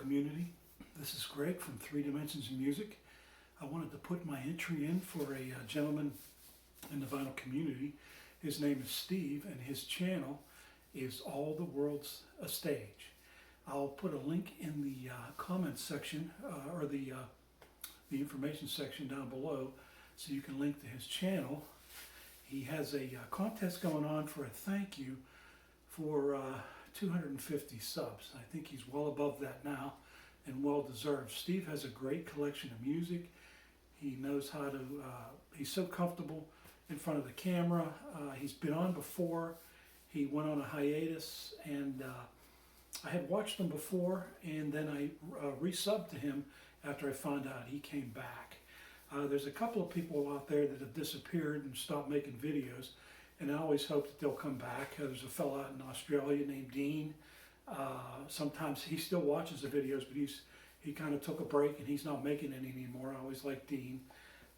community. This is Greg from Three Dimensions of Music. I wanted to put my entry in for a gentleman in the vinyl community. His name is Steve, and his channel is All the World's a Stage. I'll put a link in the comments section or the information section down below, so you can link to his channel. He has a contest going on for a thank you for 250 subs. I think he's well above that now, and well deserved. Steve has a great collection of music. He knows how to, he's so comfortable in front of the camera. He's been on before. He went on a hiatus, and I had watched him before, and then I resubbed to him after I found out he came back. There's a couple of people out there that have disappeared and stopped making videos, and I always hope that they'll come back. There's a fellow out in Australia named Dean. Sometimes he still watches the videos, but he kind of took a break and he's not making any anymore. I always like Dean.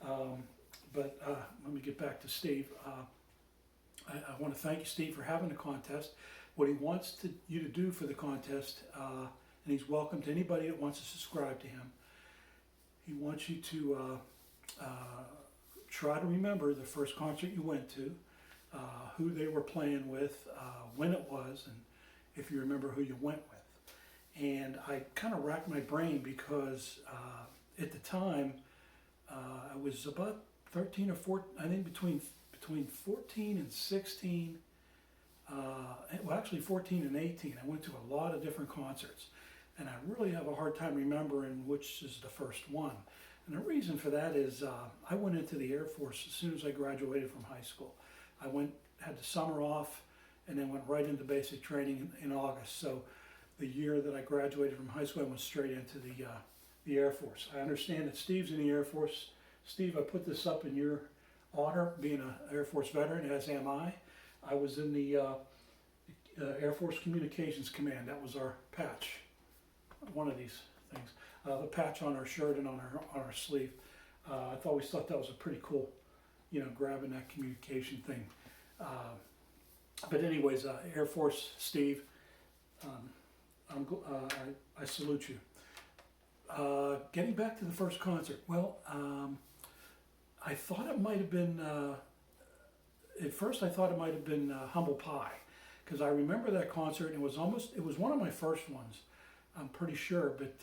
But let me get back to Steve. I want to thank you, Steve, for having the contest. What he wants you to do for the contest, and he's welcome to anybody that wants to subscribe to him. He wants you to try to remember the first concert you went to, who they were playing with, when it was, and if you remember who you went with. And I kind of racked my brain because at the time I was about 13 or 14, I think between 14 and 16, well actually 14 and 18, I went to a lot of different concerts. And I really have a hard time remembering which is the first one. And the reason for that is I went into the Air Force as soon as I graduated from high school. I had the summer off, and then went right into basic training in August. So the year that I graduated from high school, I went straight into the Air Force. I understand that Steve's in the Air Force. Steve, I put this up in your honor, being an Air Force veteran, as am I. I was in the Air Force Communications Command. That was our patch, one of these things. The patch on our shirt and on our sleeve. I always thought that was a pretty cool, grabbing that communication thing. But anyways, Air Force, Steve, I salute you. Getting back to the first concert, well, I thought it might have been, at first I thought it might have been Humble Pie, because I remember that concert, and it was one of my first ones, I'm pretty sure, but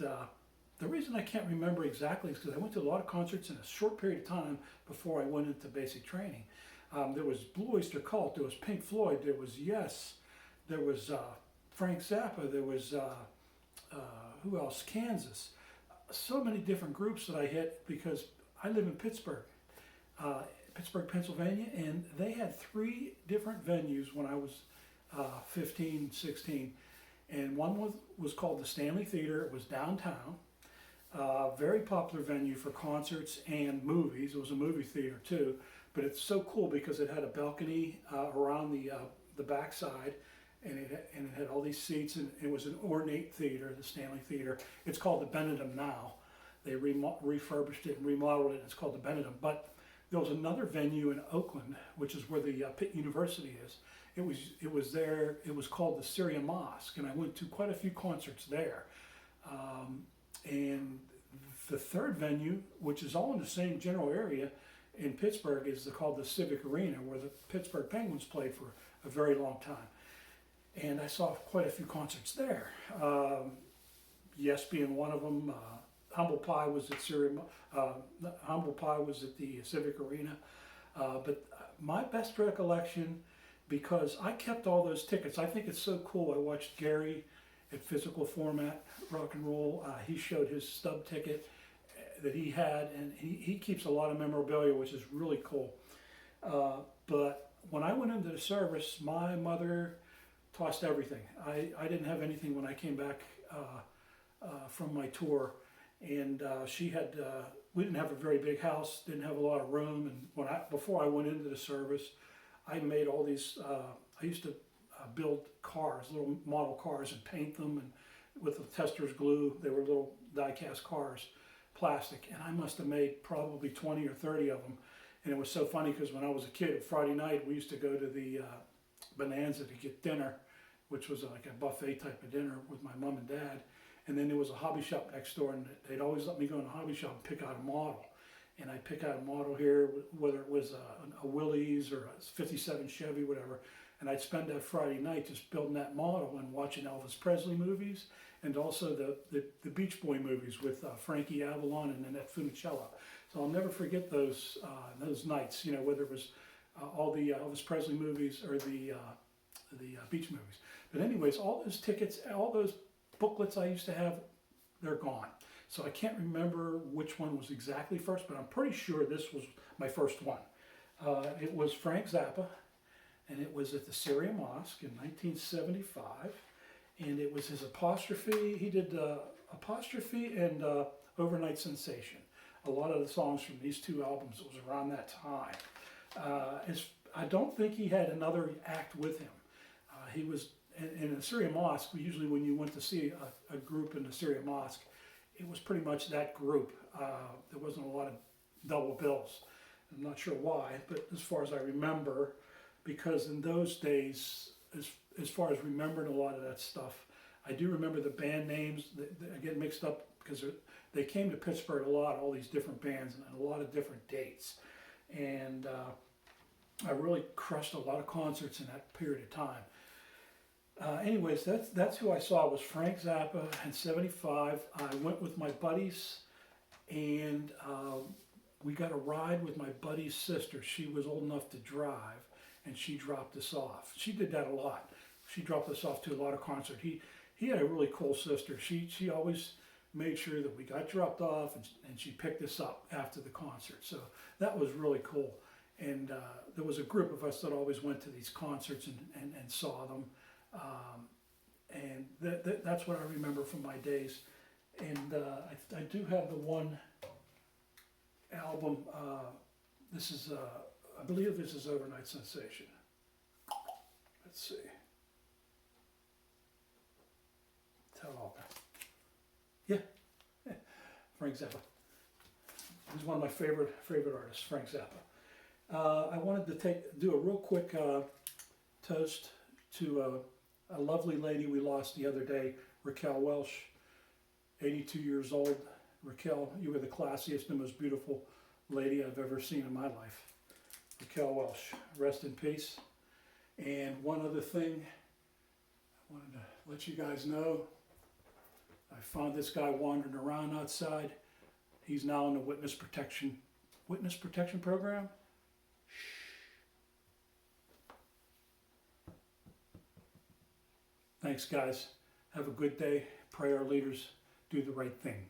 the reason I can't remember exactly is because I went to a lot of concerts in a short period of time before I went into basic training. There was Blue Oyster Cult, there was Pink Floyd, there was Yes, there was Frank Zappa, there was, who else, Kansas. So many different groups that I hit because I live in Pittsburgh, Pennsylvania, and they had 3 different venues when I was 15, 16. And one was called the Stanley Theater. It was downtown. Very popular venue for concerts and movies. It was a movie theater too, but it's so cool because it had a balcony around the backside, and it had all these seats, and it was an ornate theater, the Stanley Theater. It's called the Benedum now. They refurbished it and remodeled it, and it's called the Benedum. But there was another venue in Oakland, which is where the Pitt University is. It was there. It was called the Syrian Mosque, and I went to quite a few concerts there. And the third venue, which is all in the same general area in Pittsburgh, is called the Civic Arena, where the Pittsburgh Penguins played for a very long time. And I saw quite a few concerts there. Yes being one of them. Humble Pie was at the Civic Arena. But my best recollection, because I kept all those tickets. I think it's so cool. I watched Gary at Physical Format Rock and Roll. He showed his stub ticket that he had, and he keeps a lot of memorabilia, which is really cool. But when I went into the service, my mother tossed everything. I didn't have anything when I came back from my tour, and we didn't have a very big house, didn't have a lot of room, and before I went into the service, I made all these, I used to build cars, little model cars, and paint them, and with the Testor's glue. They were little die-cast cars, plastic, and I must have made probably 20 or 30 of them. And it was so funny because when I was a kid, Friday night, we used to go to the Bonanza to get dinner, which was like a buffet type of dinner with my mom and dad. And then there was a hobby shop next door, and they'd always let me go in the hobby shop and pick out a model. And I'd pick out a model here, whether it was a Willys or a 57 Chevy, whatever. And I'd spend that Friday night just building that model and watching Elvis Presley movies, and also the Beach Boy movies with Frankie Avalon and Annette Funicello. So I'll never forget those nights, you know, whether it was all the Elvis Presley movies or the Beach movies. But anyways, all those tickets, all those booklets I used to have, they're gone. So I can't remember which one was exactly first, but I'm pretty sure this was my first one. It was Frank Zappa, and it was at the Syria Mosque in 1975, and it was his Apostrophe. He did Apostrophe and Overnight Sensation. A lot of the songs from these two albums, it was around that time. I don't think he had another act with him. He was in the Syria Mosque. Usually when you went to see a group in the Syria Mosque, it was pretty much that group. There wasn't a lot of double bills. I'm not sure why, but as far as I remember, because in those days, as far as remembering a lot of that stuff, I do remember the band names. I get mixed up because they came to Pittsburgh a lot, all these different bands, and a lot of different dates. And I really crushed a lot of concerts in that period of time. Anyways, that's who I saw, was Frank Zappa in 75. I went with my buddies, and we got a ride with my buddy's sister. She was old enough to drive, and she dropped us off. She did that a lot. She dropped us off to a lot of concerts. He had a really cool sister. She always made sure that we got dropped off, and she picked us up after the concert. So that was really cool. And there was a group of us that always went to these concerts and saw them. And that's what I remember from my days. And I do have the one album. This is, I believe this is Overnight Sensation. Let's see. Tell all that. Yeah, Frank Zappa. He's one of my favorite artists, Frank Zappa. I wanted to do a real quick toast to a lovely lady we lost the other day, Raquel Welch, 82 years old. Raquel, you were the classiest and most beautiful lady I've ever seen in my life. Raquel Welch, rest in peace. And one other thing I wanted to let you guys know, I found this guy wandering around outside. He's now in the witness protection program. Thanks, guys. Have a good day. Pray our leaders do the right thing.